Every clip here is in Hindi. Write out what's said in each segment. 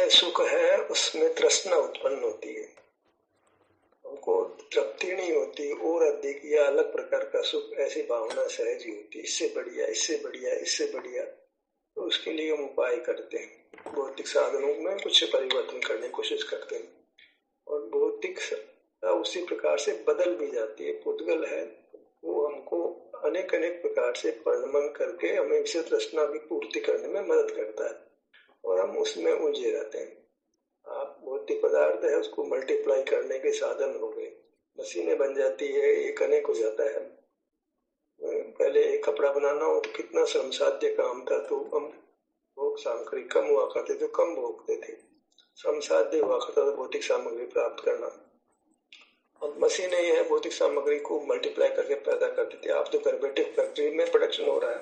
जिसमें सुख है उसमें तृष्णा उत्पन्न होती है, हमको तृप्ति नहीं होती, और अधिक या अलग प्रकार का सुख, ऐसी भावना सहज ही होती है, इससे बढ़िया, इससे बढ़िया, इससे बढ़िया। तो उसके लिए हम उपाय करते हैं, भौतिक साधनों में कुछ परिवर्तन करने की कोशिश करते हैं, और भौतिक उसी प्रकार से बदल भी जाती है। पुद्गल है वो हमको अनेक अनेक प्रकार से परिणमन करके हमें इसे तृष्णा की पूर्ति करने में मदद करता है, और हम उसमें उलझे रहते हैं। आप भौतिक पदार्थ है उसको मल्टीप्लाई करने के साधन हो गए, मशीनें बन जाती है, एक अनेक हो जाता है। पहले एक कपड़ा बनाना हो तो कितना श्रम साध्य काम था, तो हम भोग सामग्री कम हुआ करते थे, कम भोगते थे, श्रम साध्य हुआ करता था भौतिक सामग्री प्राप्त करना। अब मशीनें ही है भौतिक सामग्री को मल्टीप्लाई करके पैदा करती थी। आप तो घर बैठे फैक्ट्री में प्रोडक्शन हो रहा है,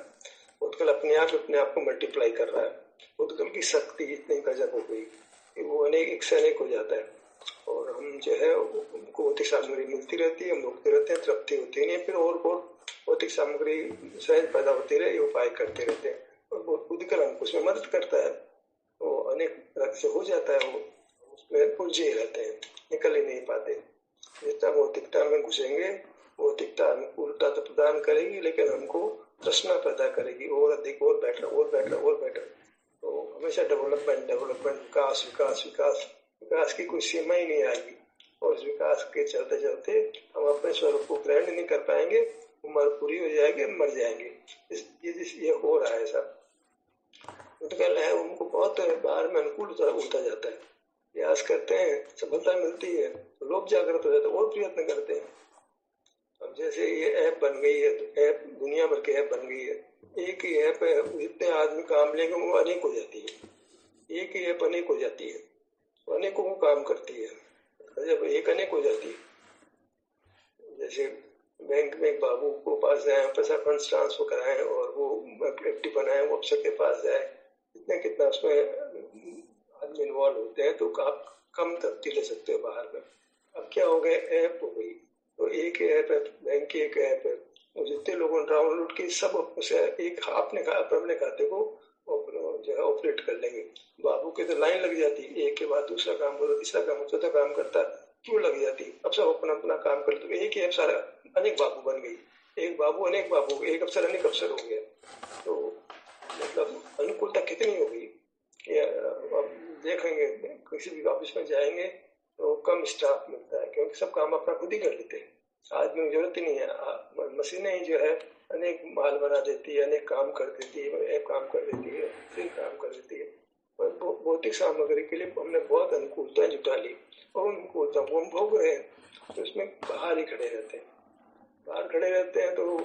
भूतकाल अपने आप को मल्टीप्लाई कर रहा है। भूतकाल की शक्ति इतनी गजब हो गई कि वो एक से अनेक हो जाता है, और हम जो है हमको भौतिक सामग्री मिलती रहती है, हम भोगते रहते हैं, तृप्ति होती नहीं, फिर और भौतिक सामग्री सहज पैदा होती रहे, ये उपाय करते रहते हैं, और भूतकाल हमको उसमें मदद करता है। वो अनेक तरह से हो जाता है, वो उसमें उलझे रहते हैं, निकल ही नहीं पाते। जितना भौतिकता में घुसेंगे, भौतिकता अनुकूलता तो प्रदान करेगी, लेकिन हमको तृष्णा पैदा करेगी, और अधिक, और बेटर, और बेटर, और बेटर। तो हमेशा डेवलपमेंट, विकास, विकास, विकास, विकास की कोई सीमा ही नहीं आएगी, और इस विकास के चलते चलते हम अपने स्वरूप को ग्रहण नहीं कर पाएंगे, उम्र पूरी हो जाएगी, मर जाएंगे। ये हो रहा है सब। उत्कल है उनको बहुत बाहर में अनुकूल होता जाता है, प्रयास करते हैं, सफलता मिलती है तो लोग जागृत हो जाते हैं और प्रयत्न करते हैं। अब जैसे ये ऐप बन गई है, तो ऐप दुनिया भर की ऐप बन गई है, एक ही ऐप है, जितने आदमी काम लेंगे वो अनेक हो जाती है, एक ही ऐप अनेक हो जाती है, अनेकों को काम करती है, जब एक अनेक हो जाती है। जैसे बैंक में एक बाबू को पास जाए, पैसा फंड ट्रांसफर कराएं और वो एफडी बनाए, वो अफसर के पास जाए, कितना उसमें आदमी इन्वॉल्व होते हैं, तो आप कम तब्दी ले सकते हो बाहर में। अब क्या हो गया, ऐप हो गई, तो एक ऐप है, बैंक की एक ऐप है, और जितने लोगों ने डाउनलोड की सब उसे एक अपने खाते को जो है ऑपरेट कर लेंगे। बाबू के तो लाइन लग जाती, एक के बाद दूसरा काम करो, तीसरा काम, चौथा काम करता, क्यों लग जाती? अब सब अपना अपना काम कर, तो एक ही ऐप सारा अनेक बाबू बन गई, एक बाबू अनेक बाबू, एक अफसर अनेक अफसर हो गया। तो मतलब अनुकूलता कितनी होगी कि अब देखेंगे किसी भी ऑफिस में जाएंगे तो कम स्टाफ मिलता है, क्योंकि सब काम अपना खुद ही कर लेते हैं, आदमी की जरूरत ही नहीं है। मशीनें ही जो है अनेक माल बना देती है, अनेक काम कर देती है, एक काम कर देती है, फिर काम कर देती है। भौतिक सामग्री के लिए हमने बहुत अनुकूलता जुटा ली, और अनुकूलता को हम भोग रहे हैं, तो उसमें बाहर ही खड़े रहते हैं, बाहर खड़े रहते हैं तो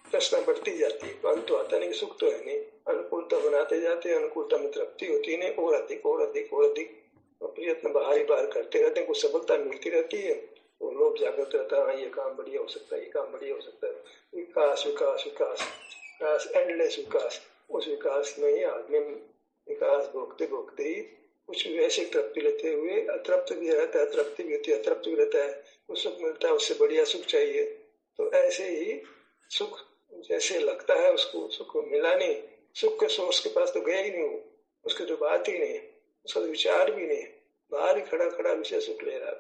तृष्णा बढ़ती जाती है, अंत तो आता नहीं, सुख तो है नहीं। अनुकूलता बनाते जाते हैं, अनुकूलता में तृप्ति होती नहीं, और अधिक, और अधिक, और अधिक, प्रयत्न बाहर ही बाहर करते रहते हैं, कुछ सफलता मिलती रहती है, तो लोग जागृत रहता है, ये काम बढ़िया हो सकता है, ये काम बढ़िया हो सकता है। विकास, विकास, विकास, विकास, एंडलेस विकास। उस विकास में ही आदमी विकास भोगते भोगते ही कुछ वैसे तृप्ति लेते हुए अतृप्त भी रहता है, तृप्ति भी होती है, अतृप्त भी रहता है, कुछ सुख मिलता है, उससे बढ़िया सुख चाहिए। तो ऐसे ही सुख जैसे लगता है उसको, सुख मिला नहीं, सुख के सोर्स के पास तो गया ही नहीं, वो उसके तो बात ही नहीं, उसका विचार भी नहीं, बाहर ही खड़ा खड़ा विषय सुख ले रहा।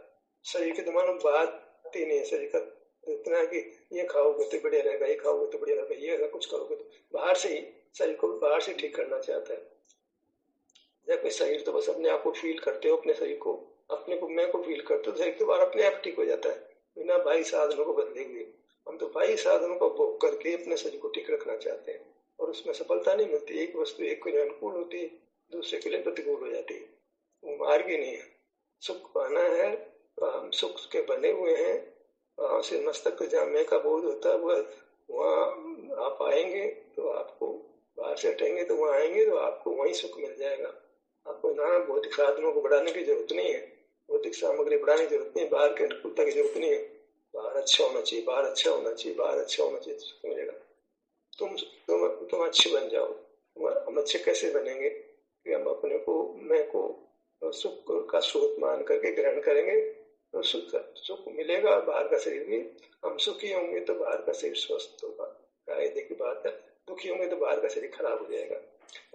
शरीर के तो मानो बात ही नहीं है, शरीर का इतना है कि ये खाओगे तो बढ़िया रहेगा, ये खाओगे तो बढ़िया रहेगा, ये कुछ करोगे तो बाहर से ही शरीर को बाहर से ठीक करना चाहता है। जब शरीर तो बस अपने आप को फील करते हो, अपने शरीर को, अपने को, मैं को फील करते हो, शरीर के बाहर अपने आप ठीक हो जाता है, बिना बाह्य साधनों को बदले हुए। हम तो बाह्य साधनों का भोग करके अपने शरीर को ठीक रखना चाहते हैं, और उसमें सफलता नहीं मिलती। एक वस्तु एक के लिए अनुकूल होती है, दूसरे के लिए प्रतिकूल हो जाती है, वो मार्ग ही नहीं है। सुख पाना है तो हम सुख के बने हुए हैं, वहां से मस्तक जहाँ मैं का बोध होता है, वहाँ आप आएंगे तो आपको, बाहर से हटेंगे तो वहाँ आएंगे तो आपको वहीं सुख मिल जाएगा। आपको नाना भौतिक साधनों को बढ़ाने की जरूरत नहीं है, भौतिक सामग्री बढ़ाने की जरूरत नहीं है, बाहर की अनुकूलता की जरूरत नहीं है। बाहर अच्छा होना चाहिए, बाहर अच्छा होना चाहिए, बाहर अच्छा होना चाहिए, सुख मिलेगा। तुम अच्छे बन जाओ। हम अच्छे कैसे बनेंगे कि हम अपने को, मैं को सुख का स्रोत मान करके ग्रहण करेंगे, तो सुख मिलेगा। बाहर का शरीर भी, हम सुखी होंगे तो बाहर का शरीर स्वस्थ होगा, कायदे की बात है। दुखी होंगे तो बाहर का शरीर खराब हो जाएगा।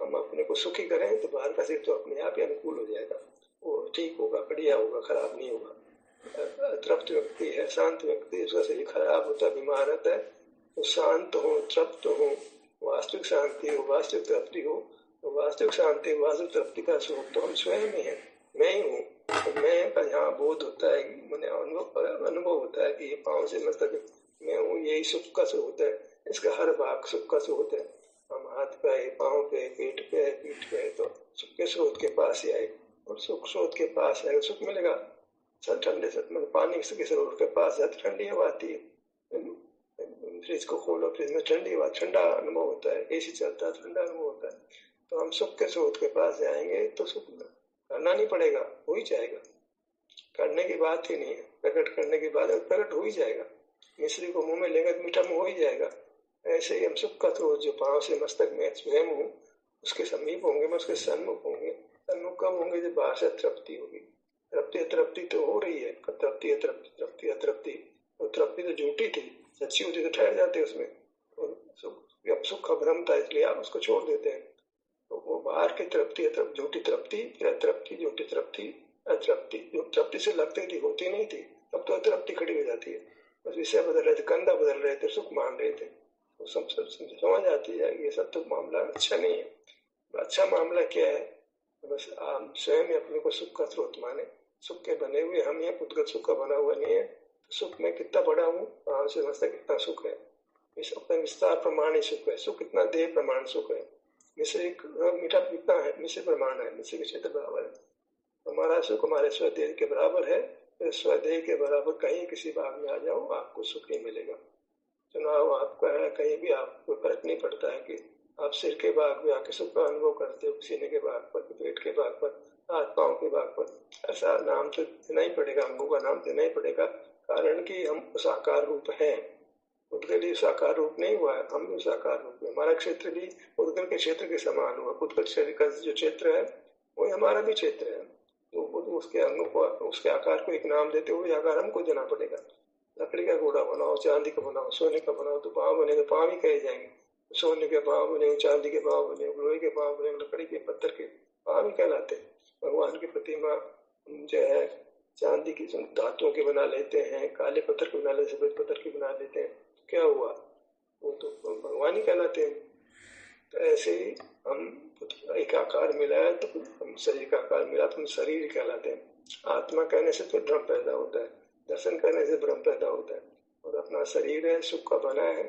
हम अपने को सुखी करें तो बाहर का शरीर तो अपने आप ही अनुकूल हो जाएगा, वो ठीक होगा, बढ़िया होगा, खराब नहीं होगा। तृप्त व्यक्ति है, शांत व्यक्ति, उसका शरीर खराब होता है, बीमार रहता है, तो शांत हो, तृप्त हो, वास्तविक शांति हो, वास्तविक तृप्ति हो, तो वास्तविक शांति, वास्तविक तृप्ति का स्वरूप तो हम स्वयं ही है, मैं ही हूँ। तो मैं का यहाँ बोध होता है, मैंने अनुभव होता है कि ये पाँव से मस्तक मैं हूँ, यही सुख का स्रोत है, इसका हर भाग सुख का स्रोत है। हम हाथ पे है, पाँव पे, पेट पे है, पीठ पे है, तो सुख के स्रोत के पास ही आए, और सुख स्रोत के पास है सुख मिलेगा। सर ठंडे से मतलब पानी के स्रोत के पास है तो ठंडी हवा आती है। फ्रिज को खोलो, फ्रिज में ठंडी हवा, ठंडा अनुभव होता है, एसी चलता है, ठंडा अनुभव होता है। तो हम सुख के स्रोत के पास जाएंगे तो सुख करना नहीं पड़ेगा, हो ही जाएगा। करने की बात ही नहीं है, प्रकट करने की बात है, प्रकट हो ही जाएगा। मिश्री को मुंह में लेंगे तो मीठा मुंह हो ही जाएगा। ऐसे ही हम सुख का स्रोत जो पांव से मस्तक में स्वयं हूँ, उसके समीप होंगे, मैं उसके सन्मुख होंगे। सन्मुख कब होंगे? जब बाहर से तृप्ति होगी। तृप्ति अतृप्ति तो हो रही है, तृप्ति अतृप्ति, तृप्ति अतृप्ति। तो तृप्ति तो झूठी थी, सच्ची होती तो ठहर जाते उसमें। अब सुख का भ्रम था, इसलिए आप उसको छोड़ देते हैं। तो वो बाहर की तृप्ति, झूठी तृप्ति, फिर अतृप्ति, झूठी तृप्ति, अतृप्ति। जो तृप्ति से लगती थी, होती नहीं थी, तब तो अतृप्ति खड़ी हो जाती है। बस विषय बदल रहे थे, कंधा बदल रहे थे, सुख मान रहे थे, तो सब समझ आती है ये सब तो मामला अच्छा नहीं है। अच्छा मामला क्या है? बस आप स्वयं अपने को सुख का स्रोत माने, सुख के बने हुए हम ये खुद सुख का बना हुआ नहीं है। तो सुख में कितना बड़ा हूँ, पाँव से मस्तक कितना सुख है, इस अपने विस्तार प्रमाण ही सुख है। सुख कितना देह प्रमाण सुख है, मिश्री मीठा कितना है, मिश्री प्रमाण है, मिश्री के क्षेत्र बराबर है। हमारा सुख हमारे स्वदेह के बराबर है, तो स्वदेह के बराबर कहीं किसी भाग में आ जाओ, आपको सुख नहीं मिलेगा। चुनाव आपका है, कहीं भी आपको फर्क नहीं पड़ता है कि आप सिर के भाग में आके सुख का अनुभव करते हो, सीने के भाग पर, पेट के भाग पर, हाथ पांव के भाग पर। ऐसा नाम तो देना ही पड़ेगा, अंगों का नाम देना ही पड़ेगा, कारण कि हम साकार रूप हैं। उद्गल ही साकार रूप नहीं हुआ है, हम भी साकार रूप है। हमारा क्षेत्र भी उद्गल के क्षेत्र के समान हुआ। उद्गल शरीर का जो क्षेत्र है वही हमारा भी क्षेत्र है। तो उसके अंगों को, उसके आकार को एक नाम देते हुए आकार हमको देना पड़ेगा। लकड़ी का घोड़ा बनाओ, चांदी का बनाओ, सोने का बनाओ, तो पाँव बने तो पाँव ही कहे जाएंगे। सोने के पाँव बने, चांदी के पाँव बने, लोहे के पाँव बने, लकड़ी के, पत्थर के पाँव ही कहलाते। भगवान की प्रतिमा जो है चांदी की, धातुओं के बना लेते हैं, काले पत्थर के बना लेते, सफेद पत्थर के बना लेते हैं, क्या हुआ? वो तो भगवान ही कहलाते हैं। तो ऐसे ही हम एक आकार मिला है तो हम शरीर का आकार मिला तो हम शरीर कहलाते हैं। आत्मा कहने से तो भ्रम पैदा होता है, दर्शन करने से भ्रम पैदा होता है। और अपना शरीर है, सुख का बना है,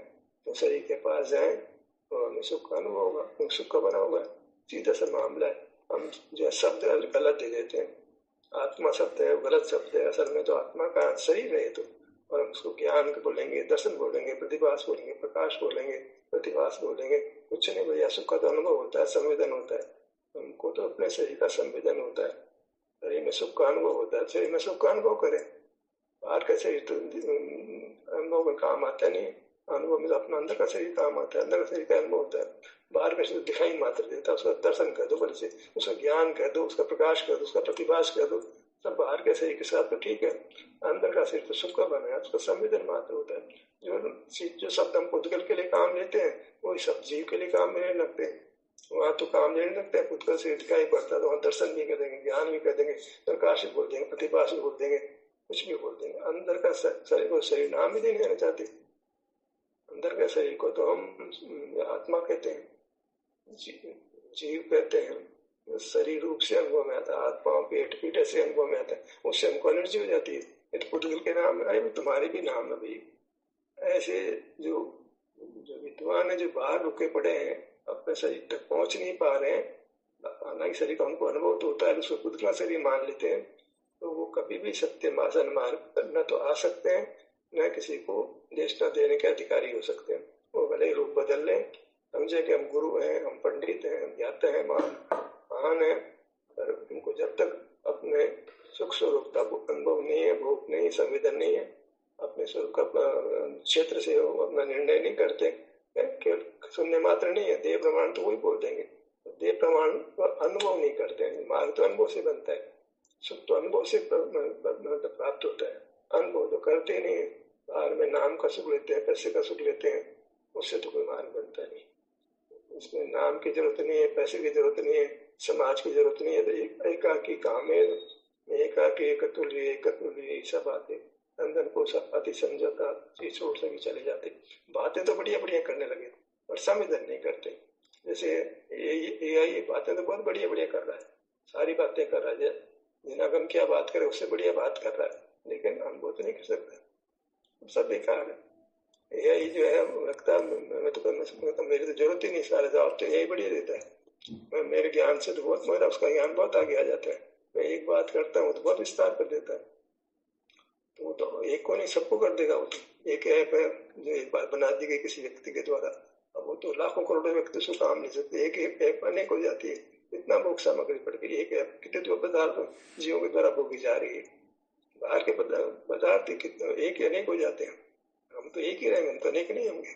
तो शरीर के पास जाए तो हमें सुख का अनुभव होगा, सुख का बना होगा। सीधा सा मामला है। हम जो शब्द गलत दे देते हैं, आत्मा शब्द है गलत शब्द है, असल में तो आत्मा का शरीर है तो। और हम उसको ज्ञान बोलेंगे, दर्शन बोलेंगे, प्रतिभास बोलेंगे, प्रकाश बोलेंगे, प्रतिभास बोलेंगे, कुछ नहीं भैया। सुख का तो अनुभव होता है, संवेदन होता है। हमको तो अपने शरीर का संवेदन होता है, शरीर में सुख का अनुभव होता है, शरीर में सुख का अनुभव करें। बाहर का शरीर तो अनुभव में काम आता नहीं, अनुभव में अपना अंदर का शरीर काम आता है, अंदर का शरीर का अनुभव होता है। बाहर का शरीर दिखाई मात्र देता है, उसका दर्शन कर दो बल से, उसका ज्ञान कर दो, उसका प्रकाश कर दो, उसका प्रतिभास कर दो, सब बाहर के शरीर के साथ तो ठीक है। अंदर का शरीर तो सुख का बना है, उसका संवेदन मात्र होता है। जो शब्द हम उद्गल के लिए काम लेते हैं वही सब जीव के लिए काम लेने लगते हैं। वहाँ तो काम लेने लगते हैं, उद्गल से दिखाई पड़ता है तो वहाँ दर्शन भी कर देंगे, ज्ञान भी कर देंगे, प्रकाश भी बोल देंगे, प्रतिभास भी बोल देंगे, कुछ भी बोल देंगे। अंदर का शरीर को शरीर नाम ही नहीं देना चाहते। अंदर के शरीर को तो हम आत्मा कहते हैं, जीव कहते हैं। शरीर रूप से अनुभव में आता है, हाथ पांव पेट पीठ ऐसे अनुभव में आता है, उससे हमको एनर्जी हो जाती है। तो उद्गल के नाम है, तुम्हारे भी नाम है भाई। ऐसे जो विद्वान है, जो बाहर रुके पड़े हैं, अपने शरीर तक पहुंच नहीं पा रहे हैं, हालांकि शरीर का हमको अनुभव तो होता है, उसको खुद का शरीर मान लेते हैं, तो वो कभी भी सत्य मार्ग मार्ग न तो आ सकते हैं, न किसी को देशना देने के अधिकारी हो सकते हैं। वो भले रूप बदल लें, समझे कि हम गुरु हैं, हम पंडित हैं, हम ज्ञाता हैं, महान है, पर उनको जब तक अपने सुख स्वरूप का अनुभव नहीं है, भोग नहीं, संवेदन नहीं है, अपने स्वरूप का क्षेत्र से अपना निर्णय नहीं करते, केवल सुनने मात्र नहीं है, देह प्रमाण तो वही बोल देंगे, देह प्रमाण अनुभव नहीं करते हैं। मार्ग तो अनुभव से बनता है, सुख तो अनुभव से प्राप्त होता है, अनुभव तो करते नहीं है। बाहर में नाम का सुख लेते हैं, पैसे का सुख लेते हैं, उससे तो कोई मार्ग बनता नहीं। इसमें नाम की जरूरत नहीं है, पैसे की जरूरत नहीं है, समाज की जरूरत नहीं है। तो एकाकी काम है, एकाकी एकतुल्य सब बातें अंदर को सब अति समझौता चीज छोड़ सभी चले जाते। बातें तो बढ़िया बढ़िया करने लगे और संवेदन नहीं करते। जैसे ये बातें तो बहुत बढ़िया बढ़िया कर रहा है, सारी बातें कर रहा है, जिना गम क्या बात करे उससे बढ़िया बात कर रहा है, लेकिन हम वो तो नहीं कर सकते, सब बेकार है। यही जो है लगता है मैं तो मेरी तो जरूरत ही नहीं, सारे जवाब तो यही बढ़िया देता है। मेरे ज्ञान से तो बहुत, मेरा उसका ज्ञान बहुत आगे आ जाता है। मैं एक बात करता हूँ तो बहुत विस्तार कर देता है। तो वो तो एक को नहीं सबको कर देगा। वो तो एक ऐप है जो एक बार बना दी गई किसी व्यक्ति के द्वारा, अब वो तो लाखों करोड़ों व्यक्ति से काम नहीं सकते। एक ऐप अनेक हो जाती है, इतना भोग सामग्री पड़ गई। एक ऐप कितने जो पदार्थ जीवों के द्वारा भोगी जा रही है, बाहर के पदार्थ कितने एक अनेक हो जाते हैं। हम तो एक ही रहेंगे, हम तो अनेक नहीं होंगे।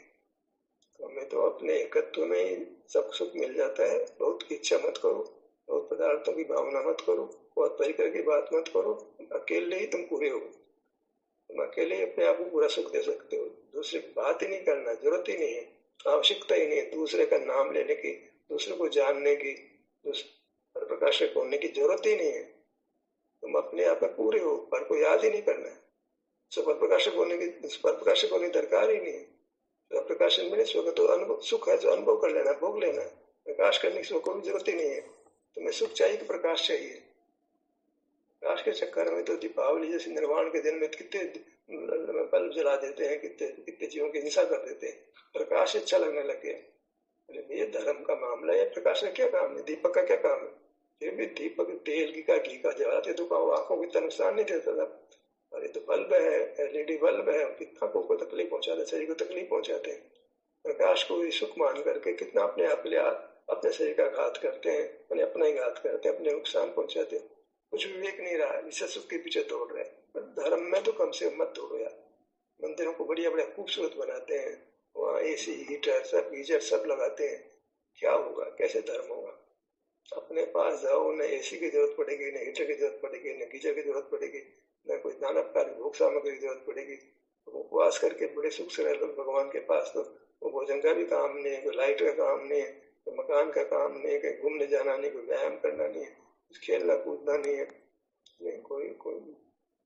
तो हमें तो अपने एकत्व में ही सब सुख मिल जाता है। बहुत की इच्छा मत करो, बहुत पदार्थों की भावना मत करो, बहुत परिकर की बात मत करो। अकेले ही तुम पूरे हो, तुम अकेले अपने आप को पूरा सुख दे सकते हो। दूसरे की बात ही नहीं करना, जरूरत ही नहीं है, आवश्यकता ही नहीं है। दूसरे का नाम लेने की, दूसरे को जानने की, पर प्रकाशक होने की जरूरत ही नहीं है। तुम अपने आप में पूरे हो, पर को याद ही नहीं करना है। पर प्रकाशक होने की, पर प्रकाशक होने की दरकार ही नहीं है। तो प्रकाशन में स्व तो अनुभव सुख है, जो अनुभव कर लेना, भोग लेना। प्रकाश करने की कोई जरूरत ही नहीं है। तुम्हें सुख चाहिए कि प्रकाश चाहिए? प्रकाश के चक्कर में तो दीपावली जैसे निर्वाण के दिन में कितने बल्ब जला देते हैं, कितने कितने जीवों की हिंसा कर देते हैं। प्रकाश अच्छा लगने लगे। अरे ये धर्म का मामला है, प्रकाश का क्या काम है? दीपक का क्या काम है? फिर भी दीपक तेल का घी का जलाते तो आंखों को इतना नुकसान नहीं देता था। अरे तो बल्ब है, एलईडी बल्ब है, कितना को तकलीफ पहुंचाते, शरीर को तकलीफ पहुंचाते हैं। प्रकाश को सुख मान करके कितना अपने आप के अपने शरीर का घात करते हैं, अपना ही घात करते हैं, अपने नुकसान पहुंचाते हैं। कुछ विवेक नहीं रहा है, इसे सुख के पीछे दौड़ रहे हैं। पर धर्म में तो कम से कम मत दौड़ो यार। मंदिरों को बढ़िया बढ़िया खूबसूरत बनाते हैं, वहाँ एसी हीटर सब गीजर सब लगाते हैं, क्या होगा? कैसे धर्म होगा? अपने पास जाओ, न एसी की जरूरत पड़ेगी, न हीटर की जरूरत पड़ेगी, न गीजर की जरूरत पड़ेगी, न कोई नाना प्रकार की भोग सामग्री की जरूरत पड़ेगी। तो उपवास करके बड़े सुख से रह लो भगवान के पास। तो वो भोजन का भी काम नहीं है, कोई लाइट का काम नहीं है, कोई मकान का काम नहीं है, कहीं घूमने जाना नहीं, कोई व्यायाम करना नहीं है, खेलना कूदना नहीं है, कोई कोई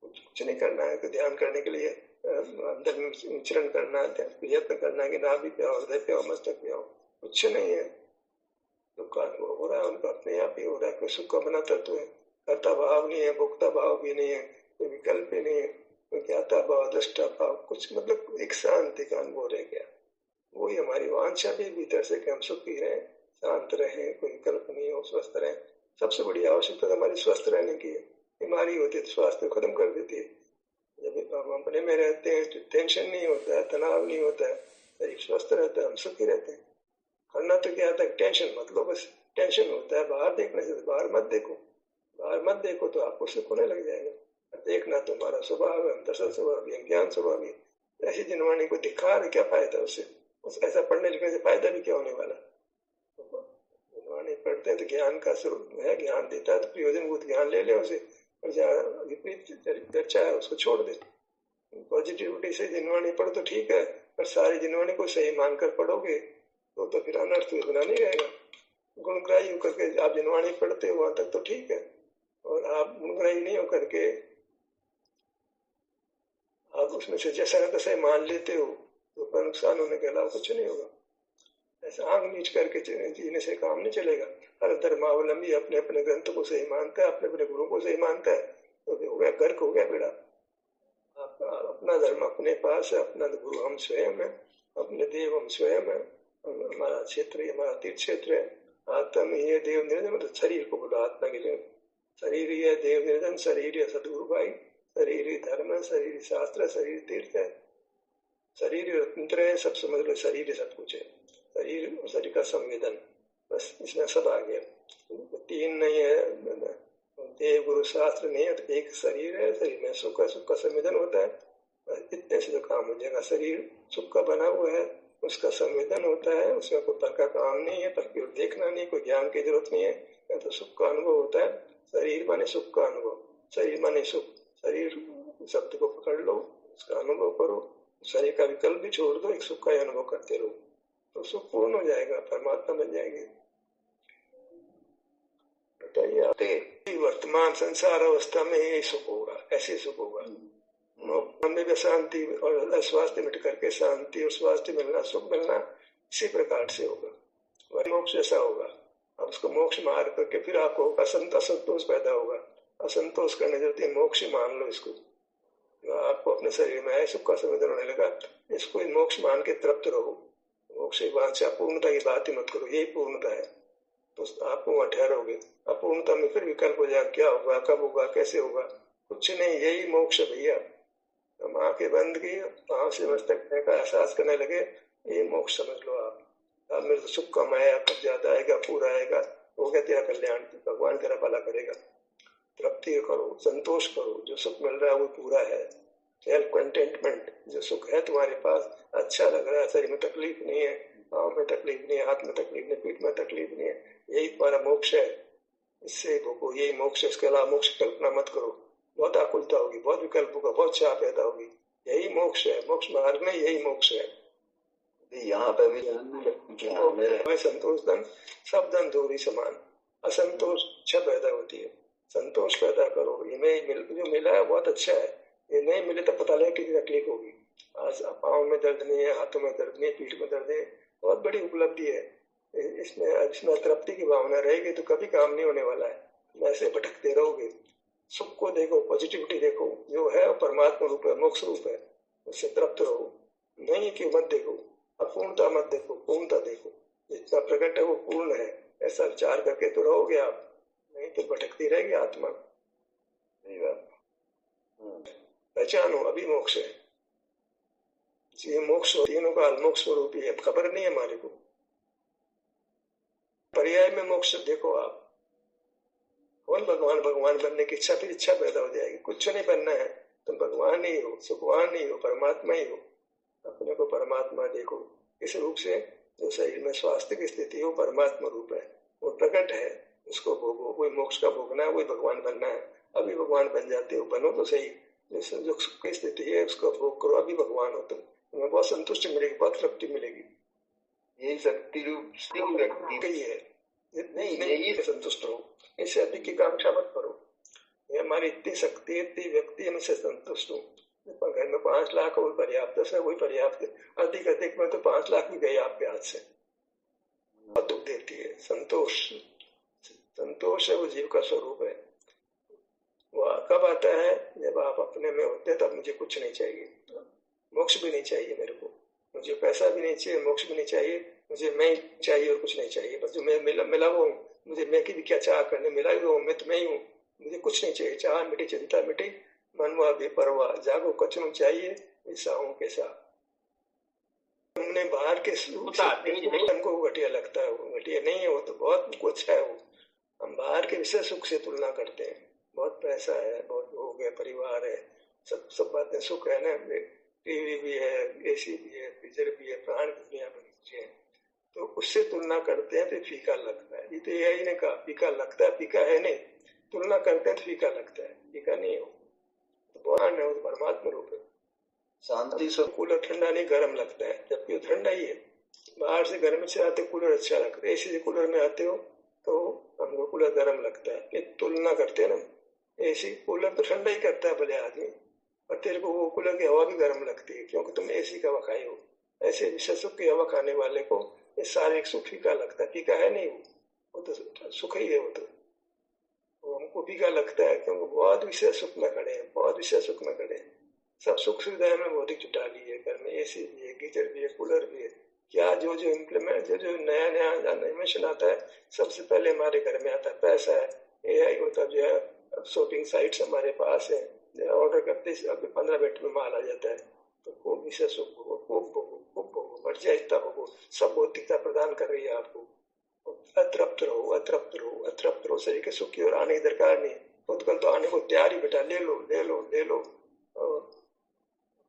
कुछ नहीं करना है। तो ध्यान करने के लिए अंदर में विचरण करना है, यत्न करना है कि नाभि पे आओ, हृदय पे आओ, मस्तक पे आओ, कुछ नहीं है। दुख का अनुभव हो रहा है उनको, अपने आप ही हो रहा है। कोई सुख का बना तत्व है, कर्ता भाव नहीं है, भोक्ता भाव भी नहीं है, कोई विकल्प ही नहीं है, कोई ज्ञाता भाव, दृष्टा भाव, कुछ मतलब एक शांति का अनुभव रह गया। वही हमारी वांछा भी भीतर से कि हम सुखी रहें, शांत रहें, कोई विकल्प नहीं हो, स्वस्थ रहें। सबसे बड़ी आवश्यकता हमारी स्वस्थ रहने की है। बीमारी होती है तो स्वास्थ्य खत्म कर देती है। जब हम अपने में रहते हैं तो टेंशन नहीं होता है, तनाव नहीं होता है, शरीर स्वस्थ रहता है, हम सुखी रहते हैं। करना तो क्या था, टेंशन मत लो, बस टेंशन होता है बाहर देखने से, बाहर मत देखो। बाहर मत देखो तो आपको सुख होने लग जाएगा। देखना तुम्हारा स्वभाव है, दर्शन स्वभाव है, ज्ञान स्वभाव है। ऐसी जिनवाणी को दिखा रहे, क्या फायदा उससे? उस ऐसा पढ़ने लिखने से फायदा भी क्या होने वाला? जिनवाणी पढ़ते हैं तो ज्ञान का स्वरूप है, ज्ञान देता है तो प्रयोजनभूत ज्ञान ले ले उसे, और जहाँ विपरीत चर्चा है उसको छोड़ दे। पॉजिटिविटी से जिनवाणी पढ़ो तो ठीक है, पर सारी जिनवाणी को सही मानकर पढ़ोगे तो फिर अनर्थ बना नहीं रहेगा। गुणग्राही होकर के आप जिनवाणी पढ़ते हो वहां तक तो ठीक है, और आप गुणग्राही नहीं होकर के आप उसमें से जैसा ना तैसा मान लेते हो तो नुकसान होने के अलावा कुछ नहीं होगा। ऐसा आंख नीच करके जीने से काम नहीं चलेगा। हर धर्मावलंबी अपने अपने ग्रंथ को सही मानता है, अपने अपने गुरु को सही मानता है, तो हो गया गर्क, हो गया बेड़ा। अपना धर्म अपने पास है, अपना गुरु हम स्वयं है, अपने देव हम स्वयं है, हमारा क्षेत्र हमारा तीर्थ क्षेत्र है। आत्मा ही है देव निर्जन, मतलब शरीर को बोला आत्मा के लिए। शरीर ही है देव निर्जन, शरीर है सदगुरु भाई, शरीर ही धर्म है, शरीर ही शास्त्र, शरीर तीर्थ है, शरीर रत्नत्र है, सब समझ लो, शरीर सब कुछ है। शरीर, शरीर का संवेदन, बस इसमें सब आ गया। तीन नहीं है, देव गुरु शास्त्र नहीं है, तो एक शरीर है, शरीर में सुख है, सुख का संवेदन होता है। इतने से जो काम हो जाएगा। शरीर सुख का बना हुआ है, उसका संवेदन होता है, उसमें कोई पर का काम नहीं है, पर की ओर देखना नहीं, कोई ज्ञान की जरूरत नहीं है, तो सुख का अनुभव होता है। शरीर माने सुख का अनुभव, शरीर माने सुख। शरीर शब्द को पकड़ लो, उसका अनुभव करो, शरीर का विकल्प भी छोड़ दो, एक सुख का अनुभव करते रहो। तो सुख पूर्ण हो जाएगा, परमात्मा बन जाएंगे। बताइए आप, वर्तमान संसार अवस्था में यही सुख होगा, ऐसे सुख होगा। में भी शांति और अस्वास्थ्य मिट करके शांति और स्वास्थ्य मिलना, सुख मिलना, इसी प्रकार से होगा, वही मोक्ष जैसा होगा। अब उसको मोक्ष मार करके फिर आपको असंतोष पैदा होगा। असंतोष करने जरूरत, मोक्ष मान लो इसको। आपको अपने शरीर में है सुख का संवेदन होने लगा, इसको मोक्ष मान के तृप्त रहो। मोक्ष वांछा पूर्णता की बात ही मत करो, यही पूर्णता है, तो आपको वहां ठहरोगे। अपूर्णता में फिर विकल्प हो जाए, क्या होगा, कब होगा, कैसे होगा, कुछ नहीं, यही मोक्ष भैया। हम आंखें बंद की, पांव से मस्तक का एहसास करने लगे, ये मोक्ष समझ लो आप। अब मेरे तो सुख कमाया, कब ज्यादा आएगा, पूरा आएगा, हो गया तेरा कल्याण, भगवान तेरा भला करेगा। तृप्ति करो, संतोष करो, जो सुख मिल रहा है वो पूरा है। सेल्फ कंटेंटमेंट, जो सुख है तुम्हारे पास, अच्छा लग रहा है, शरीर में तकलीफ नहीं है, पाँव में तकलीफ नहीं है, हाथ में तकलीफ नहीं, पीठ में तकलीफ नहीं है, यही तुम्हारा मोक्ष है। इससे भोगो, यही मोक्ष। इसके अलावा मोक्ष की कल्पना मत करो, बहुत आकुलता होगी, बहुत विकल्प होगा, बहुत चाह पैदा होगी। यही मोक्ष है, मोक्ष मार्ग में यही मोक्ष है। यहाँ पे भी संतोष धन सब धन दूरी समान। असंतोष इच्छा पैदा होती है, संतोष पैदा करो। ये जो मिला है बहुत अच्छा है, ये नहीं मिले तो पता लगे कितनी तकलीफ होगी। आज पाँव में दर्द नहीं है, हाथों में दर्द नहीं है, पीठ में दर्द है, बहुत बड़ी उपलब्धि है। इसमें तृप्ति की भावना रहेगी तो कभी काम नहीं होने वाला है। ऐसे भटकते रहोगे। सुख को देखो, पॉजिटिविटी देखो, जो है वो परमात्मा रूप है, मोक्ष रूप है, उससे तृप्त रहो। नहीं कि मत देखो, अपूर्णता मत देखो, पूर्णता देखो, जितना प्रकट है वो पूर्ण है, ऐसा विचार करके तो रहोगे आप, नहीं तो भटकती रहेगी आत्मा। पहचानो अभी मोक्ष है, ये मोक्ष तीनों का मोक्ष स्वरूप ही है, खबर नहीं है हमारे को। पर्याय में मोक्ष देखो आप, कौन भगवान भगवान बनने की इच्छा, फिर इच्छा पैदा हो जाएगी। कुछ नहीं बनना है, तुम भगवान ही हो, सुखवान ही हो, परमात्मा ही हो। अपने को परमात्मा देखो, इस रूप से जो शरीर में स्वास्थ्य की स्थिति हो परमात्मा रूप है, वो प्रकट है, उसको भोगो। वही मोक्ष का भोगना है, वही भगवान बनना है। अभी भगवान बन जाते हो, बनो तो सही। जो सुख की स्थिति है उसको भोग करो, अभी भगवान हो तुम, तुम्हें बहुत संतुष्टि मिलेगी, बहुत तृप्ति मिलेगी। यही शक्ति रूप व्यक्ति है, नहीं संतुष्ट हो, इससे अधिक की कांक्षा मत करो। ये हमारी इतनी शक्ति, इतनी व्यक्ति, हम इससे संतुष्ट हो। घर में 5 लाख और पर्याप्त है, वही पर्याप्त है। अधिक अधिक में तो 5 लाख भी गए आपके हाथ से, बहुत दुख देती है। संतोष है वो जीव का स्वरूप है। वो कब आता है, जब आप अपने में होते हैं, तब मुझे कुछ नहीं चाहिए, मोक्ष भी नहीं चाहिए मेरे को, मुझे पैसा भी नहीं चाहिए, मोक्ष भी नहीं चाहिए, मुझे मैं ही चाहिए और कुछ नहीं चाहिए। बस जो मैं मिला वो मुझे, मैं की भी क्या चाह करने, मिला ही वो, मैं तो मैं ही हूँ, मुझे कुछ नहीं चाहिए। चाह मिटी, चिंता मिटी, मनवा बेपरवाह, जागो कचनू चाहिए, ऐसा हूँ कैसा। हमने बाहर के हमको घटिया लगता है, वो घटिया नहीं है, वो तो बहुत कुछ है। वो हम बाहर के विषय सुख से तुलना करते हैं, बहुत पैसा है, बहुत हो गया, परिवार है, सब बातें सुख है ना, टीवी भी है, एसी भी है, फ्रीजर भी है, प्राण की दुनिया बनी है, तो उससे तुलना करते हैं तो फीका लगता है। ये तो यही ने कहा फीका लगता है, फीका है नहीं, तुलना करते हैं तो फीका लगता है, फीका नहीं हो। भगवान है, वो परमात्मा रूप है। शांति से कूलर ठंडा नहीं गर्म लगता है, जबकि वो ठंडा ही है। बाहर से गर्मी से आते कूलर अच्छा लगता है, एसी से कूलर में आते हो तो हमको कूलर गर्म लगता है। ये तुलना करते हैं ना, एसी कूलर तो ठंडा ही करता है भले आदमी, और तेरे को वो कूलर की हवा भी गर्म लगती है क्योंकि तुम एसी का हवा खाए हो। ऐसे विषय सुख की हवा खाने वाले को ये सारे सुख फीका लगता है। फीका है नहीं, वो तो सुख ही है। वो तो हमको फीका लगता है क्योंकि बहुत विषय सुख में खड़े हैं, बहुत विषय सुख में खड़े हैं। सब सुख सुविधाएं में भौतिक जुटा ली है, घर में एसी भी है, गीजर भी है, कूलर भी है, क्या जो इम्प्लीमेंट, जो नया इन्वेंशन आता है, सबसे पहले हमारे घर में आता है पैसा है। एआई होता जो है, शॉपिंग साइट्स हमारे पास है, ऑर्डर करते अभी 15 मिनट में माल आ जाता है। तो खूब विषय सुख भोगो, खूब भोगो, बढ़ जाए इतना भोगो, सब भौतिकता प्रदान कर रही है आपको। अतृप्त रहो, अतृप्त रहो, अतृप्त रहो, शरीर के सुख की ओर आने की दरकार नहीं। उत्कल तो आने को तैयार ही बेटा, ले लो ले लो ले लो,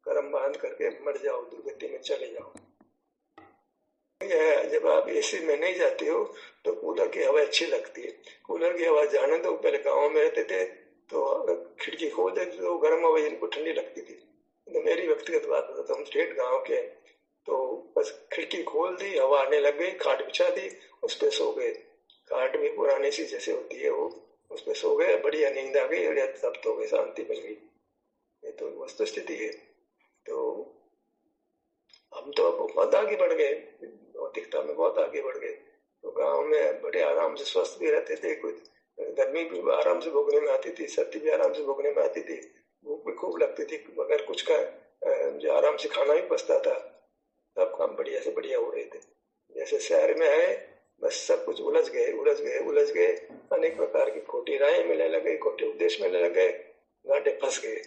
कर्म बांध करके मर जाओ, दुर्गति में चले जाओ। जब आप एसी में नहीं जाते हो तो कूलर की हवा अच्छी लगती है। कूलर की हवा जाने दो, पहले गाँव में रहते थे तो खिड़की खोल देते तो गर्म हवा इनको ठंडी लगती थी। तो मेरी व्यक्तिगत बात बताता हूँ, स्टेट गाँव के, तो बस खिड़की खोल दी, हवा आने लग गई, खाट बिछा दी, उस पे सो गए। खाट भी पुरानी सी जैसे होती है वो, उस पे सो गए, बढ़िया नींद आ गई, बढ़िया तब तो गई, शांति मिल गई। ये तो वस्तु स्थिति है। तो हम तो अब बहुत आगे बढ़ गए, भौतिकता में बहुत आगे बढ़ गए। तो गांव में बड़े आराम से स्वस्थ भी रहते थे, कुछ गर्मी भी आराम से भोगने में आती थी, सर्दी भी आराम से भोगने में आती थी, भूख भी खूब लगती थी, मगर कुछ का जो आराम से खाना भी पचता था, सब काम बढ़िया से बढ़िया हो रहे थे। जैसे शहर में आए, बस सब कुछ उलझ गए, उलझ गए, उलझ गए, अनेक प्रकार की खोटी राहें मिलने लगे, खोटे उपदेश मिलने लगे, घाटे फंस गए।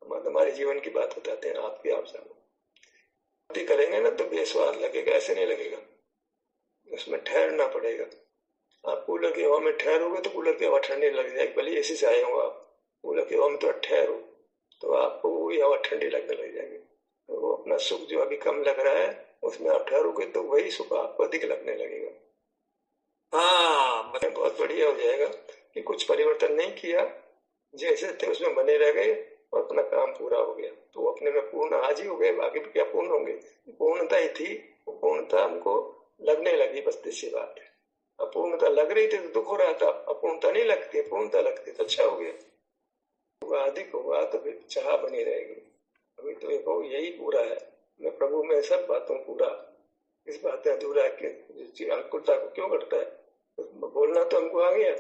हम हमारे जीवन की बात बताते हैं, आपकी आप जानो। करेंगे ना तो बेस्वाद लगेगा, ऐसे नहीं लगेगा, उसमें ठहरना पड़ेगा। आप कूलर की हवा में ठहरोगे तो कूलर की हवा ठंडी लग जाएगी, भले एसी से आए हो आप, कूलर की हवा में तो ठहरो तो आपको वही हवा ठंडी लगने लग जाएगी। तो वो अपना सुख जो अभी कम लग रहा है, उसमें आप ठहरोगे तो वही सुख आपको अधिक लगने लगेगा। हाँ, बहुत बढ़िया हो जाएगा कि कुछ परिवर्तन नहीं किया, जैसे थे उसमें बने रह गए और अपना काम पूरा हो गया, तो अपने में पूर्ण आज ही हो गए, बाकी भी क्या पूर्ण होंगे। पूर्णता ही थी, वो पूर्णता हमको लगने लगी, बस इसी बात है। अपूर्णता लग रही थी तो दुख हो रहा था, अपूर्णता नहीं लगती, पूर्णता लगती तो अच्छा हो गया। अधिक होगा तो फिर चाह बनी रहेगी। अभी तो एक यही पूरा है, मैं प्रभु में सब बातों पूरा, इस बातें अधूरा के आकुलता को क्यों करता है, तो बोलना तो हमको आ गया,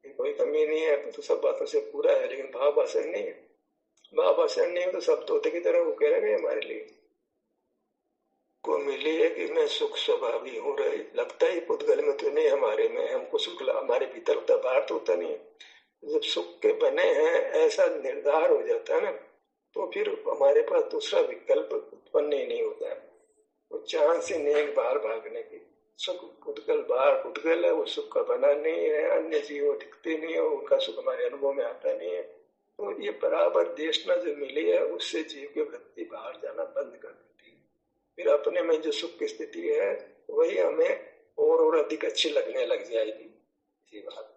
कोई कमी नहीं है, तो सब बातों से पूरा है, लेकिन भाव आसन नहीं है। भाव आसन नहीं है तो सब तोते की तरह वो कह रहे हैं हमारे लिए को मिली है कि मैं सुख स्वभावी हूँ, रही लगता है पुद्गल में तो नहीं, हमारे में हमको सुख हमारे भीतर होता, बाहर तो होता नहीं है। जब सुख के बने हैं ऐसा निर्धार हो जाता है ना, तो फिर हमारे पास दूसरा विकल्प उत्पन्न ही नहीं होता है। वो चांद से नेक बाहर भागने की, सुख पुद्गल बाहर पुद्गल है, वो सुख का बना नहीं है, अन्य जीव दिखते नहीं है, उनका सुख हमारे अनुभव में आता नहीं है। तो ये बराबर देशना जो मिली है, उससे जीव की वृत्ति बाहर जाना बंद कर देती है। फिर अपने में जो सुख की स्थिति है वही हमें और अधिक अच्छी लगने लग जाएगी। ये बात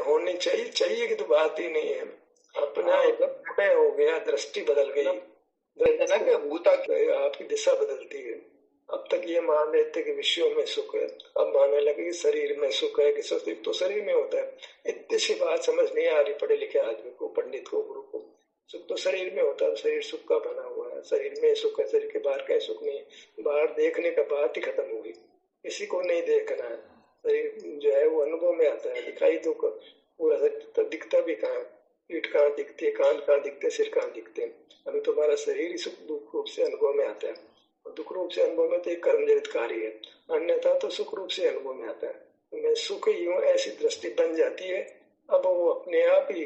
होनी चाहिए, चाहिए की तो बात ही नहीं है। अपना एकदम हो गया, दृष्टि बदल गई, आपकी दिशा बदलती है। अब तक ये मान रहे थे कि विषयों में सुख है, अब मानने लगे कि शरीर में सुख है, कि सुख तो शरीर में होता है। इतनी सी बात समझ नहीं आ रही पढ़े लिखे आदमी को, पंडित को, गुरु को। सुख तो शरीर में होता है, शरीर सुख का बना हुआ है, शरीर में सुख है, शरीर के बाहर का सुख नहीं है। बाहर देखने का बात ही खत्म हो गई, किसी को नहीं देखना है। शरीर जो है वो अनुभव में आता है, दिखाई तो पूरा तो दिखता भी कहाँ, पीठ कहाँ दिखती है, कान कहाँ दिखते, सिर कहाँ दिखते हैं। अभी तो हमारा शरीर ही सुख दुख रूप से अनुभव में आता है, और दुख रूप से अनुभव में तो एक कर्म जनित कार्य है, अन्यथा तो सुख रूप से अनुभव में आता है। तो मैं सुख ही हूँ ऐसी दृष्टि बन जाती है। अब वो अपने आप ही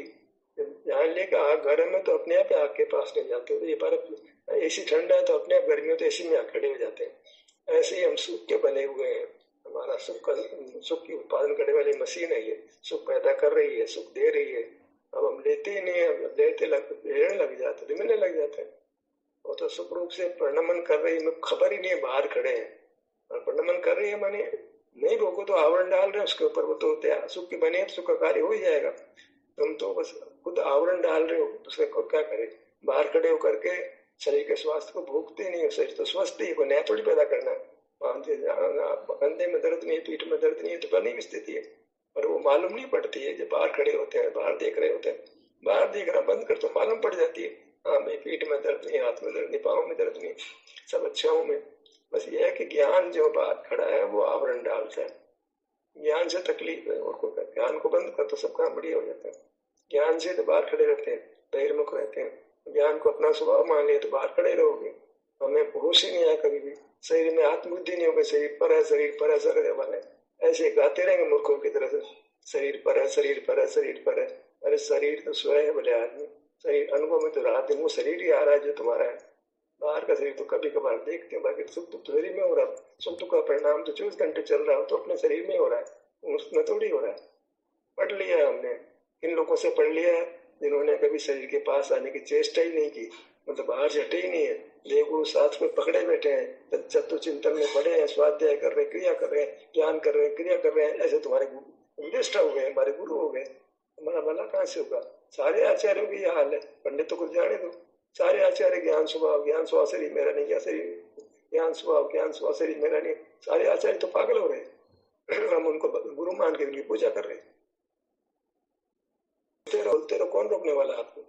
यहाँ लेकर आग घर में तो अपने आप आग के पास नहीं जाते, ये बर्फ एसी ठंडा है तो अपने आप गर्मी हो तो एसी में आग खड़े हो जाते हैं। ऐसे ही हम सुख के बने हुए हैं, हमारा सुख की उत्पादन करने वाली मशीन है, ये सुख पैदा कर रही है, सुख दे रही है। अब हम लेते ही नहीं है, लेते लग जाते, मिलने लग जाते हैं। वो तो सुख रूप से परिणमन कर रही है, खबर ही नहीं है, बाहर खड़े हैं और परिणमन कर रही है, माने नहीं भोगो तो आवरण डाल रहे हैं उसके ऊपर, वो तो सुख के बने सुख का कार्य हो ही जाएगा। तुम तो बस खुद आवरण डाल रहे हो, दूसरे को क्या करे, बाहर खड़े होकर के शरीर के स्वास्थ्य को भोगते नहीं हो। शरीर तो स्वस्थ ही, को नया थोड़ी पैदा करना है। कंधे में दर्द नहीं है, पीठ में दर्द नहीं है, तो बनी की स्थिति है, पर वो मालूम नहीं पड़ती है। जब बाहर खड़े होते हैं, बाहर देख रहे होते हैं, बाहर देखना बंद कर तो मालूम पड़ जाती है, हाँ मैं पीठ में दर्द नहीं, हाथ में दर्द नहीं, पाँव में दर्द नहीं, सब अच्छा हूँ मैं। बस ये है कि ज्ञान जो बाहर खड़ा है वो आवरण डालता है, ज्ञान से तकलीफ है, और कोई ज्ञान को बंद कर तो सब काम बढ़िया हो जाता है। ज्ञान से तो बाहर खड़े रहते हैं, बहिर्मुख रहते हैं। ज्ञान को अपना स्वभाव मान लिया तो बाहर खड़े रहोगे। हमें होश ही नहीं आया कभी भी, शरीर में आत्मबुद्धि नहीं होगी, शरीर पर है, शरीर पर है, शरीर वाला है, ऐसे गाते रहेंगे मूर्खों की तरह से, शरीर पर है, शरीर पर है, शरीर पर है। अरे शरीर तो स्वयं है बोले आदमी, शरीर अनुभव में तो रात दिन वो शरीर ही आ रहा है जो तुम्हारा है। बाहर का शरीर तो कभी कभार देखते हैं, बाकी सुख तो शरीर में हो रहा है। सुख का परिणाम तो 24 घंटे चल रहा हो तो अपने शरीर में हो रहा है, उसमें थोड़ी हो रहा है। पढ़ लिया हमने, इन लोगों से पढ़ लिया है जिन्होंने कभी शरीर के पास आने की चेष्टा ही नहीं की, मतलब बाहर से हटे ही नहीं है। देवगुरु साथ में पकड़े बैठे हैं, चतु चिंतन में पड़े हैं, स्वाध्याय कर रहे, क्रिया कर रहे हैं, ज्ञान कर रहे हैं, क्रिया कर रहे हैं। ऐसे तुम्हारे उपदेष्टा हो गए, हमारे गुरु हो गए, हमारा भला कहाँ से होगा। सारे आचार्यों की यह हाल है, पंडितों को जाने दो, सारे आचार्य ज्ञान स्वभाव शरीर मेरा नहीं, ज्ञान शरीर ज्ञान स्वभाव शरीर मेरा नहीं, सारे आचार्य तो पागल हो रहे। हम उनको गुरु मान के उनकी पूजा कर रहे। बोलते रहो, कौन रोकने वाला आपको?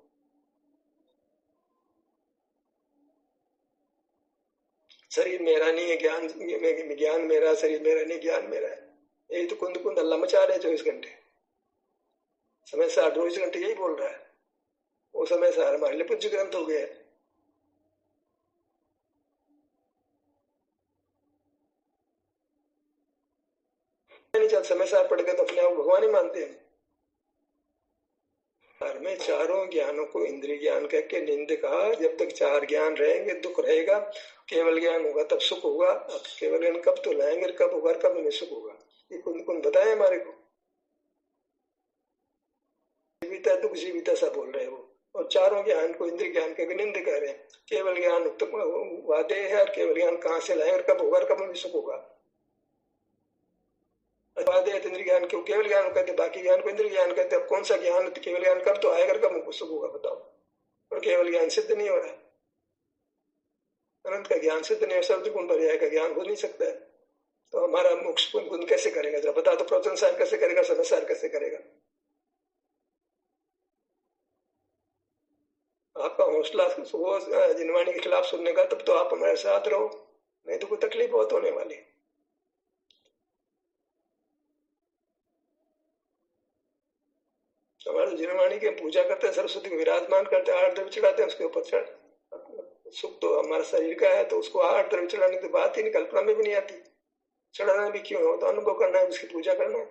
शरीर मेरा नहीं है, ज्ञान मेरा, शरीर मेरा नहीं, ज्ञान मेरा है। यही तो कुंद कुंद अल्लाह मचा रहे 24 घंटे। समय सार 24 घंटे यही बोल रहा है। वो समय सार हमारे लिए पूज्य ग्रंथ हो गया है। नहीं चल, समय सार पढ़ के तो अपने आप भगवान ही मानते हैं। में चारों ज्ञानों को इंद्रिय ज्ञान कह के निंद कहा। जब तक चार ज्ञान रहेंगे दुख रहेगा, केवल ज्ञान होगा तब सुख होगा। अब केवल ज्ञान कब तो लाएंगे, कब होगा, कब में सुख होगा, ये कुंद कुंद बताए हमारे को। जीविता दुख जीविता सब बोल रहे हैं वो, और चारों ज्ञान को इंद्रिय ज्ञान के निंद कर रहे हैं। केवल ज्ञान वादे है, और केवल ज्ञान कहाँ से लाएंगे, कब होगा, कब में सुख होगा। वादे इंद्रिय ज्ञान क्यों केवल ज्ञान कहते, बाकी ज्ञान को इंद्रिय ज्ञान कहते। अब कौन सा ज्ञान केवल ज्ञान कब तो आएगा, कब हमको सुख होगा बताओ। और केवल ज्ञान सिद्ध नहीं हो रहा है। अनंत का ज्ञान सिद्ध नहीं हो, शब्द गुण पर्याय का ज्ञान हो नहीं सकता है। तो हमारा मोक्ष गुण कैसे करेगा जरा बता तो। प्रवचन सार कैसे करेगा, समय सार कैसे करेगा? आपका हौसला हो जिनवाणी के खिलाफ सुनने का, तब तो आप हमारे साथ रहो, नहीं तो कोई तकलीफ बहुत होने वाली। हमारे जिनवाणी की पूजा करते हैं, सरस्वती को विराजमान करते हैं, 8 द्रव्य चढ़ाते हैं उसके ऊपर चढ़। सुख तो हमारा शरीर का है, तो उसको 8 द्रव्य चढ़ाने की बात ही नहीं, कल्पना में भी नहीं आती। चढ़ाना भी क्यों हो, तो अनुभव करना है, उसकी पूजा करना है।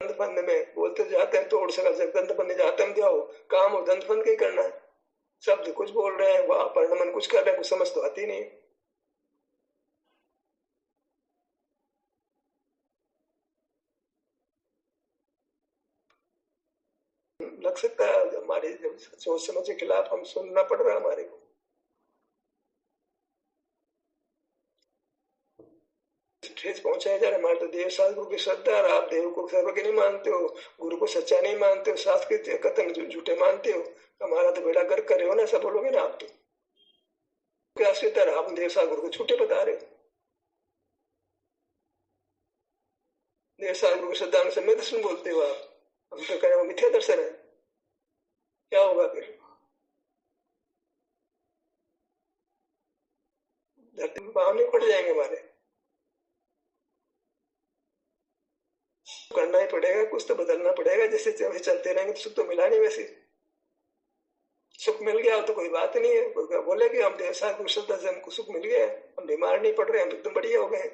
दंतपन्ने में बोलते जाते हैं, तोड़ सका दंतपन्ने जाते हम जाओ, काम हो दंतपन का ही करना है। शब्द कुछ बोल रहे हैं, वहां परिणमन कुछ कर रहे हैं, कुछ समझ तो आती नहीं। लग सकता है हमारे सोच समझ के खिलाफ हम सुनना पड़ रहा है हमारे को। ठेस पहुंचाया जा रहा है हमारे तो देव शास्त्र की श्रद्धा। और आप देव को सर्वज्ञ नहीं मानते हो, गुरु को सच्चा नहीं मानते हो, शास्त्र के कथन झूठे मानते हो। हमारा तो बेड़ा गर्क करे हो ना, सब बोलोगे ना आप तो। क्या आश्रित है, आप देव शास्त्र गुरु को झूठे बता रहे हो। देव शास्त्र गुरु को श्रद्धा से मैं दर्शन बोलते हो आप, हम तो कह रहे हो मिथ्या दर्शन है। क्या होगा फिर? धरती में पाँव नहीं पड़ जाएंगे हमारे। करना ही पड़ेगा, कुछ तो बदलना पड़ेगा। जैसे चलते रहेंगे तो सुख तो मिला नहीं। वैसे सुख मिल गया तो कोई बात नहीं है, कोई बोले कि हम देवसा की श्रद्धा से हमको सुख मिल गया, हम बीमार नहीं पड़ रहे, हम एकदम बढ़िया हो गए।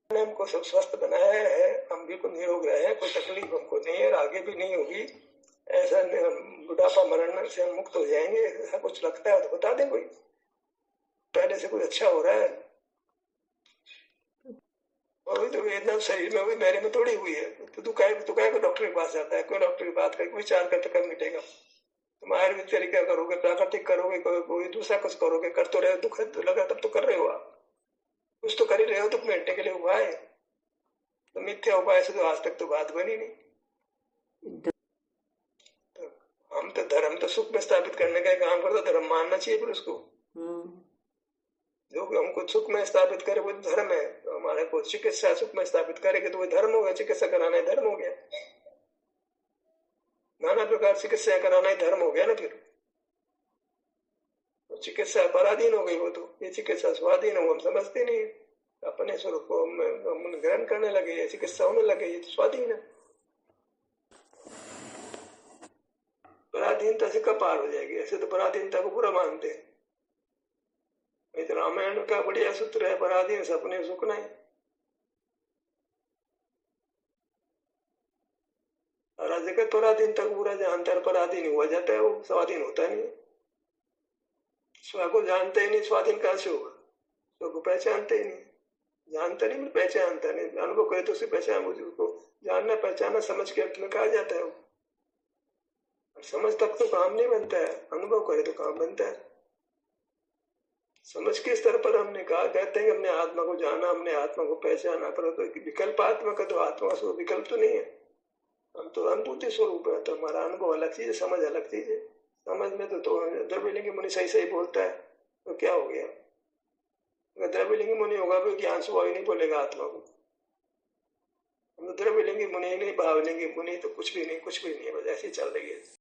हमको सब स्वस्थ बनाया है, हम बिल्कुल निरोग रहे हैं, कोई तकलीफ हमको नहीं है, आगे भी नहीं होगी। ऐसा बुढ़ापा मरण से हम मुक्त हो जाएंगे, ऐसा कुछ लगता है तो बता दें कोई। पहले से कुछ अच्छा हो रहा है। और तो वेदना शरीर में हुई, मेरे में थोड़ी हुई है। तो तू काय को डॉक्टर के पास जाता है? कोई डॉक्टर की बात करके विचार करते कब मिटेगा? तुम आयुर्वेद तरीका करोगे, प्राकृतिक करोगे, कोई दूसरा कुछ करोगे, कर तो रहे हो, दुख तो लगा तब तो कर रहे हो आप। कुछ तो कर ही रहे हो, दुख मिटने के लिए उपाय। तो मिथ्या उपाय से तो आज तक तो बात बनी नहीं। तो हम तो धर्म तो सुख में स्थापित करने का काम करता, धर्म मानना चाहिए फिर उसको। जो हमको सुख में स्थापित करे वो धर्म है। तो हमारे को चिकित्सा सुख में स्थापित करेगा तो वो धर्म हो गया। चिकित्सा कराना ही धर्म हो गया। नाना प्रकार चिकित्सा कराना ही धर्म हो गया ना। फिर तो चिकित्सा पराधीन हो गई वो तो। ये चिकित्सा स्वाधीन हो, हम समझते नहीं, अपने स्वरूप को हम ग्रहण करने लगे, चिकित्सा होने लगे, ये तो स्वाधीन है। पराधीनता से कब पार हो जाएगी? ऐसे तो पराधीनता को बुरा मानते हैं। तो रामायण का बढ़िया सूत्र है, पराधीन सपने सुख नहीं। जगत पराधीन तक पूरा जानता है, पराधीन हुआ जाता है, वो स्वाधीन होता नहीं। स्व को जानते ही नहीं, स्वाधीन कहां से होगा? स्व को पहचानते ही नहीं, जानता नहीं, पहचानता नहीं। अनुभव करे तो उसे पहचान, उसको जानना पहचानना समझ के अर्थ में कहा जाता है। समझ तक तो काम नहीं बनता है, अनुभव करे तो काम बनता है। समझ के स्तर पर हमने कहा, कहते हैं कि हमने आत्मा को जाना, हमने आत्मा को पहचाना, पर तो विकल्प आत्मा का, तो आत्मा का विकल्प तो नहीं है। हम तो अनुभूति स्वरूप है, तो हमारा अनुभव अलग चीज है, समझ अलग चीज है। समझ में तो द्रव्यलिंगी मुनि सही सही बोलता है, तो क्या हो गया? अगर द्रव्यलिंगी मुनि होगा तो ज्ञान स्वभाव ही नहीं बोलेगा आत्मा को। हम तो द्रव्यलिंगी मुनि नहीं, भावलिंगी मुनि तो कुछ भी नहीं, कुछ भी नहीं है, बस ऐसी चल रही है।